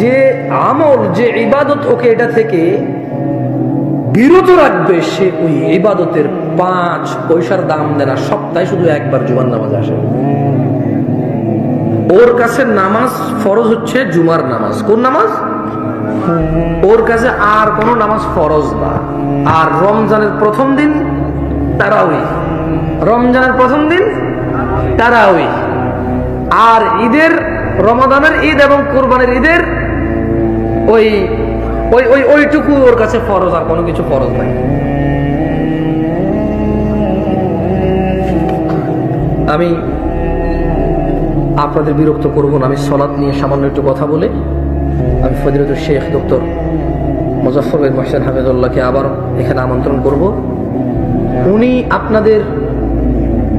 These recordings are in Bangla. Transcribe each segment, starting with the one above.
যে আমল, যে ইবাদত ওকে এটা থেকে বিরত রাখবে, সে ওই ইবাদতের 5 পয়সার দাম দেনা। সপ্তাহে শুধু একবার জুমার নামাজ আসে। ওর কাছে নামাজ ফরজ হচ্ছে জুমার নামাজ। কোন নামাজ? ওর কাছে আর কোন নামাজ ফরজ না। আর রমজানের প্রথম দিন তারাউই, রমজানের প্রথম দিন তারাউই, আর ঈদের, রমাদানের ঈদ এবং কুরবানির ঈদের ওই ওই ওই ওইটুকু ওর কাছে ফরজ, আর কোনো কিছু ফরজ নাই। আমি আপনাদের বিরক্ত করব না। আমি সলাত নিয়ে সামান্য একটু কথা বলে আমি ফজিলতুল শেখ ডক্টর মুজাফফর বিন মোহসেন হাফেজুল্লাহকে আবার এখানে আমন্ত্রণ করব। উনি আপনাদের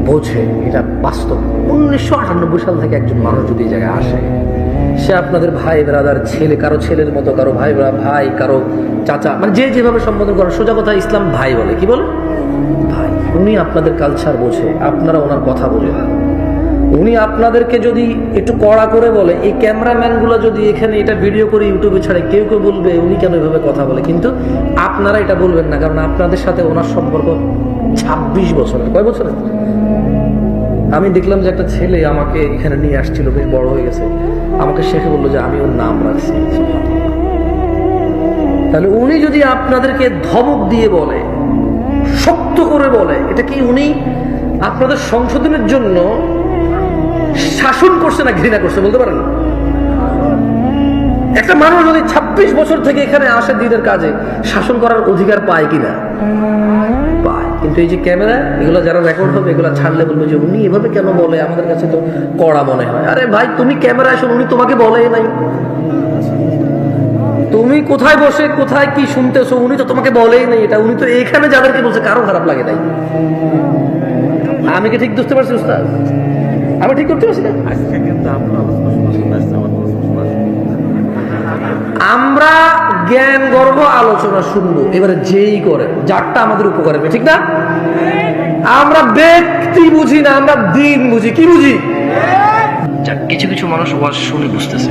বোঝে, এটা বাস্তব। 1998 সাল থেকে একজন মানুষ যদি এই জায়গায় আসে, সে আপনাদের ভাই ব্রাদার, ছেলে, কারো ছেলের মতো, কারো ভাই ভাই, কারো চাচা, মানে যে যেভাবে সম্বোধন করে। সোজা কথা, ইসলাম ভাই বলে। কি বলে? ভাই। উনি আপনাদের কালচার বোঝে, আপনারা ওনার কথা বলেন। উনি আপনাদেরকে যদি একটু কড়া করে বলে, এই ক্যামেরাম্যান গুলো যদি এখানে এটা ভিডিও করে ইউটিউবে ছাড়ে, কেউ কেউ বলবে উনি কেন এভাবে কথা বলে, কিন্তু আপনারা এটা বলবেন না, কারণ আপনাদের সাথে ওনার সম্পর্ক 26 বছরের। কয় বছরের? আমি দেখলাম যে একটা ছেলে আমাকে এখানে নিয়ে আসছিল, বেশ বড় হয়ে গেছে, আমাকে শেখে বললো যে আমি ওর নাম রাখছি। তাহলে উনি যদি আপনাদেরকে ধমক দিয়ে বলে, শক্ত করে বলে, এটা কি উনি আপনাদের সংশোধনের জন্য শাসন করছে না ঘৃণা করছে? বলতে পারেন? একটা মানুষ যদি 26 বছর থেকে এখানে আসে দিনের কাজে, শাসন করার অধিকার পায় কিনা? পায়। কিন্তু এই যে ক্যামেরা, এগুলো যারা রেকর্ড হবে, এগুলো ছাড়লে বলবে যে উনি এভাবে কেন বলে, আমাদের কাছে তো কড়া মনে হয়। আরে ভাই, তুমি ক্যামেরা আসো, উনি তোমাকে বলেই নাই। তুমি কোথায় বসে কোথায় কি শুনতেছো, উনি তো তোমাকে বলেই নাই। এটা উনি তো এখানে যাদেরকে বলছে, কারো খারাপ লাগে নাই। আমি কি ঠিক বুঝতে পারছি উস্তাদ? আমি ঠিক করতে পারছি না? আমরা জ্ঞান গর্ভ আলোচনা শুনবো, এবারে যেই করে যারটা আমাদের উপকার হবে, ঠিক না? আমরা ব্যক্তি বুঝি না, আমরা দিন বুঝি। কি বুঝি? কিছু কিছু মানুষ ওয়াজ শুনে বুঝতেছে।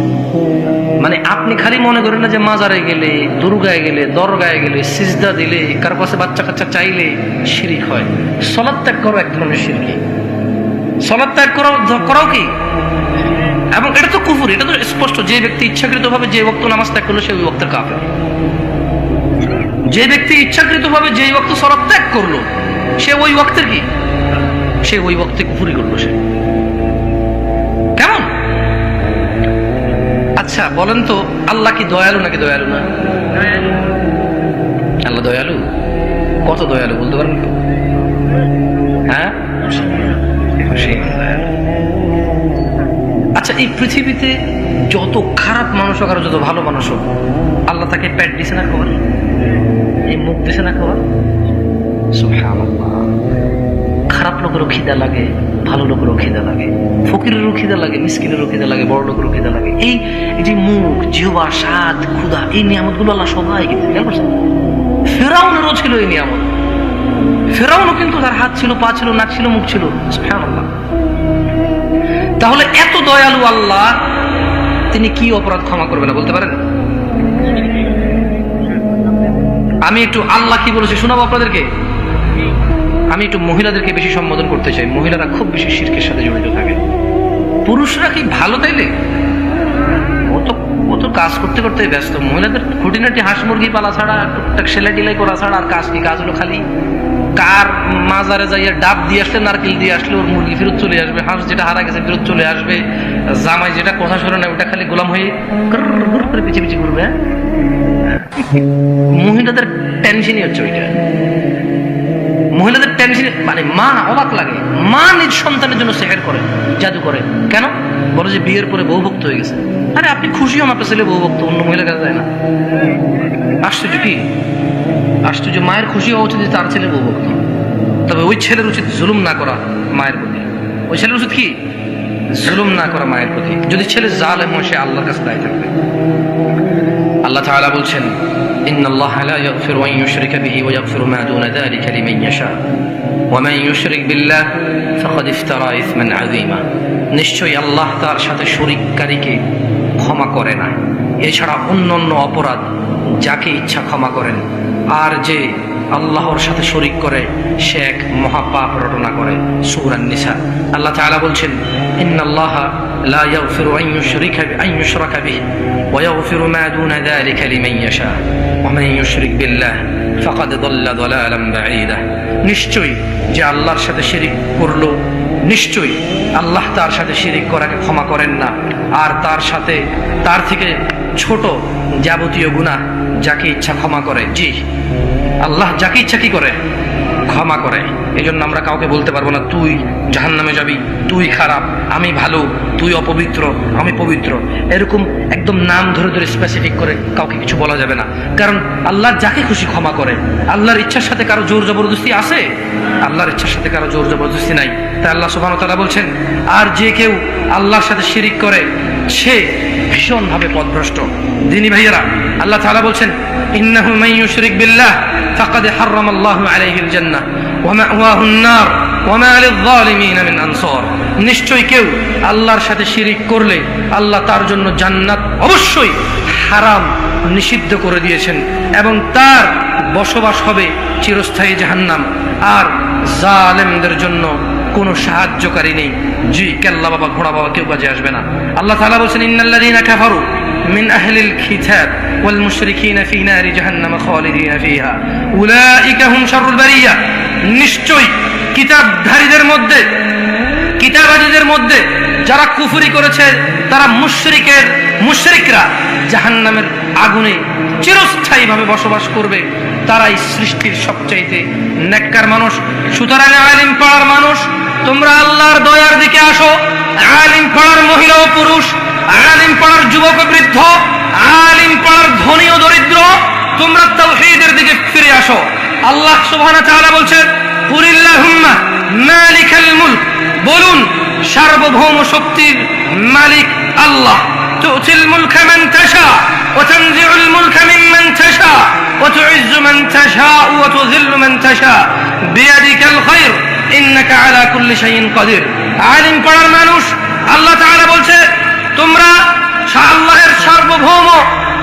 মানে আপনি খালি মনে করেন না যে মাজারে গেলে, দুর্গায় গেলে, দরগায় গেলে, সিজদা দিলে, কারো কাছে বাচ্চা কাচ্চা চাইলে শিরক হয়। সালাত ত্যাগ করো এক ধরনের শিরকি। সালাত ত্যাগ করাও কি? এবং এটা তো কুফর, এটা তো স্পষ্ট। যে ব্যক্তি ইচ্ছাকৃতভাবে যে ওয়াক্ত নামাজ ত্যাগ করলো, সে ওই ওয়াক্তের কাফের। যে ব্যক্তি ইচ্ছাকৃতভাবে যে ওয়াক্ত সালাত ত্যাগ করলো, সে ওই ওয়াক্তের কি? সে ওই ওয়াক্তে কুফরি করলো। সে কেমন? আচ্ছা বলেন তো, আল্লাহ কি দয়ালু নাকি দয়ালু না? আল্লাহ দয়ালু। কত দয়ালু বলতে পারেন? হ্যাঁ, আচ্ছা, এই পৃথিবীতে যত খারাপ মানুষ হোক আর যত ভালো মানুষ হোক, আল্লাহ তাকে পেট দিছে না খাবার, এই মুখ দিছে না খাবার। সুবহানাল্লাহ। খারাপ লোকেরও খিদা লাগে, ভালো লোকেরও খিদা লাগে, ফকিরেরও খিদা লাগে, মিসকিনেরও খিদা লাগে, বড় লোকেরও খিদা লাগে। এই যে মুখ, জিহ্বা, স্বাদ, ক্ষুধা, এই নিয়ামতগুলো আল্লাহ সবাই কিন্তু খেয়াল করছেন। ফেরাউনেরও ছিল এই নিয়ামত। ফেরাউনও কিন্তু তার হাত ছিল, পা ছিল, নাক ছিল, মুখ ছিল। সুবহানাল্লাহ। তাহলে এত দয়ালু আল্লাহ, তিনি কি অপরাধ ক্ষমা করবেন না বলতে পারেন? আমি একটু আল্লাহ কি বলেছে শোনাবো আপনাদেরকে। আমি একটু মহিলাদেরকে বেশি সম্বোধন করতে চাই। মহিলারা খুব বেশি শিরকের সাথে জড়িত থাকে। পুরুষরা কি ভালো তাইলে? ও তো কাজ করতে করতে ব্যস্ত। মহিলাদের খুঁটিনাটি হাঁস মুরগি পালা ছাড়া, টুকটাক সেলাই টিলাই করা ছাড়া আর কাজ কি? কাজ হলো খালি কার মাজারে যাইয়া ডাব দিয়ে আসলে, নারকেল দিয়ে আসলে ওর মুরগি ফেরত চলে আসবে, হাঁস যেটা হারা গেছে ফেরত চলে আসবে, জামাই যেটা কথা শোনে না ওটা খালি গোলাম হয়ে করে পিছিয়ে পিছিয়ে ঘুরবে। মহিলাদের টেনশনই হচ্ছে ওইটা। মহিলাদের টেনশন, মানে মা অবাক লাগে, মা নিজ সন্তানের জন্য সেহের করে, জাদু করে। কেন? বলে যে বিয়ের পরে বউভক্ত হয়ে গেছে। আরে আপনি খুশি হন আপনার ছেলে বউভক্ত, অন্য মহিলা কাছে যায় না। আশ্চর্য কি? আশ্চর্য। মায়ের খুশি হওয়া উচিত যে তার ছেলে বউভক্ত। তবে ওই ছেলের উচিত জুলুম না করা মায়ের প্রতি। ওই ছেলের উচিত কি? জুলুম না করা মায়ের প্রতি। যদি ছেলে জালেম হয়, সে আল্লাহর কাছে দায়ী থাকবে। আল্লাহ তাআলা বলছেন, ইন্নাল্লাহা লা ইয়াগফিরু আন ইউশরিকা বিহি ওয়া ইয়াগফিরু মা দুনা যালিকা লিমান ইয়াশা ওয়া মান ইউশরিক বিল্লাহ ফাকাদ ইফতারা ইসমান আযীমা। নিশ্চয়ই আল্লাহ তার সাথে শরীককারীকে ক্ষমা করে না, এছাড়া অন্যান্য অপরাধ যাকে ইচ্ছা ক্ষমা করেন। আর যে আল্লাহর সাথে শরীক করে সে এক মহাপাপ রটনা করে। সূরা নিসা আল্লাহ তাআলা বলছেন, ইন্নাল্লাহা লা ইয়াগফিরু আন ইউশরাকা বিহি ওয়া ইয়াগফিরু মা দুনা যালিকা লিমান ইয়াশা ওয়া মান ইউশরিক বিল্লাহি ফাকাদ দাল্লা দালালান বাঈদা। নিশ্চয়ই যে আল্লাহর সাথে শিরিক করলো, নিশ্চয়ই আল্লাহ তার সাথে শিরিক করাকে ক্ষমা করেন না। আর তার থেকে ছোট যাবতীয় গুনাহ যাকে ইচ্ছা ক্ষমা করে। জি, আল্লাহ যাকে ইচ্ছা কি করে? ক্ষমা করে। এই জন্য আমরা কাউকে বলতে পারবো না তুই জাহান্নামে যাবি, তুই খারাপ, আমি ভালো, তুই অপবিত্র, আমি পবিত্র। এরকম একদম নাম ধরে ধরে স্পেসিফিক করে কাউকে কিছু বলা যাবে না, কারণ আল্লাহ যাকে খুশি ক্ষমা করে। আল্লাহর ইচ্ছার সাথে কারো জোর জবরদস্তি আছে? আল্লাহর ইচ্ছার সাথে কারো জোর জবরদস্তি নাই। তাই আল্লাহ সুবহানাহু ওয়া তাআলা বলছেন, আর যে কেউ আল্লাহর সাথে শিরিক করে সে ভীষণভাবে পথভ্রষ্ট। দিনী ভাইয়েরা, আল্লাহ তাআলা বলছেন, ইন্নাহু মান ইউশরিক বিল্লাহ ফাকাদ হারামাল্লাহু আলাইহিল জান্নাহ ওয়া মাওয়াহুন নার ওয়া মা লিয-যালিমিন মিন আনসার। নিশ্চয়ই কেউ আল্লাহর সাথে শিরিক করলে আল্লাহ তার জন্য জান্নাত অবশ্যই হারাম, নিষিদ্ধ করে দিয়েছেন, এবং তার বসবাস হবে চিরস্থায়ী জাহান্নাম। আর জালেমদের জন্য কোনো সাহায্যকারী নেই। জি, কেল্লা বাবা ঘোড়া বাবা কেউ কাজে আসবে না। আল্লাহ তাআলা বলছেন, ইন্নাল্লাযীনা কাফারু মিন আহলিল কিতাব ওয়াল মুশরিকিনা ফি নারি জাহান্নাম খালিদিনা ফিহা উলাইকা হুম শাররুল বারিয়া। নিশ্চয়ই কিতাবাদীদের মধ্যে যারা কুফরি করেছে, তারা মুশরিকরা জাহান্নামের আগুনে চিরস্থায়ীভাবে বসবাস করবে। তারাই সৃষ্টির সবচাইতে নেককার মানুষ। সুতরাং আলিম পাড়ার মানুষ, তোমরা আল্লাহর দয়ার দিকে আসো। আলিম পাড়ার মহিলা ও পুরুষ, আলিম পাড়ার যুবক ও বৃদ্ধ, আলিম পাড়ার ধনী ও দরিদ্র, তোমরা তাওহীদের দিকে ফিরে আসো। আল্লাহ সুবহানাহু ওয়া তাআলা বলছেন, কুলিল্লাহুম্মা মালিকাল মুলক, বলুন সার্বভৌম শক্তির মালিক আল্লাহ। তুতিল মুলকা মান তাশা ওয়া তানজিউল মুলকা মিম্মান তাশা ওয়া তুইজ্জু মান তাশা ওয়া তুযিল্লু মান তাশা বিয়াদিকাল খায়র ইন্নাকা আলা কুল্লি শাইইন কাদির। আলিম পাড়ার মানুষ, আল্লাহ তাআলা বলছে, তোমরা আল্লাহর সার্বভৌম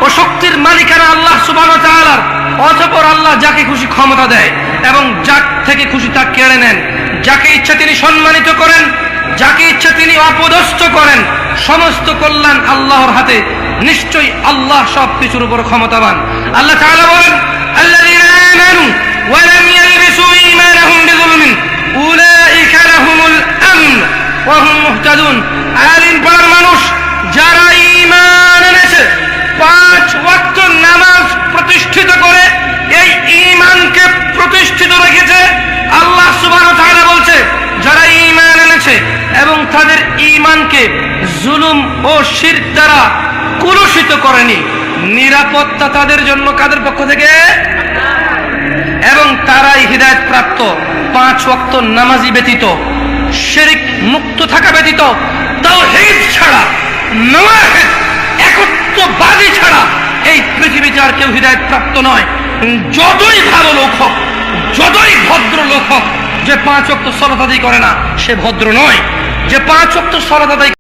ও শক্তির মালিকানা আল্লাহ সুবহানাহু ওয়া তাআলার। অতঃপর আল্লাহ যাকে খুশি ক্ষমতা দেয় এবং যার থেকে খুশি তা কেড়ে নেন। যাকে ইচ্ছা তিনি সম্মানিত করেন, যাকে ইচ্ছা তিনি অপদস্থ করেন। সমস্ত কল্যাণ আল্লাহর হাতে। নিশ্চয়ই আল্লাহ সবকিছুর উপর ক্ষমতাবান। আল্লাহ তাআলা বলেন, আল্লাযীনা আমানু ওয়া লাম ইয়ালবিসু ঈমানাহুম বিযুলমিন উলাইকা লাহুমুল আমন ওয়া হুম মুহতাদুন। আলিম পাড়ার মানুষ, যারা ঈমান এনেছে, 5 ওয়াক্ত নামাজ প্রতিষ্ঠিত করে এই ঈমানকে প্রতিষ্ঠিত রেখেছে, আল্লাহ সুবহানাহু ওয়া তাআলা বলছে, যারা ঈমান এনেছে এবং তাদের ঈমানকে জুলুম ও শিরক দ্বারা কলুষিত করেনি, নিরাপত্তা তাদের জন্য কাদের পক্ষ থেকে? এবং তারাই হিদায়াত প্রাপ্ত। 5 ওয়াক্ত নামাজি ব্যতীত, শিরক মুক্ত থাকা ব্যতীত, তাওহীদ ছাড়া, নওয়াহিদ একত্ববাদী ছাড়া এই পৃথিবীতে আর কেউ হিদায়াত প্রাপ্ত নয়। যতই ভালো লোক হোক, যতই ভদ্র লোক হোক, যে 5 ওয়াক্ত সালাত আদায় করে না সে ভদ্র নয়। যে 5 ওয়াক্ত সালাত আদায়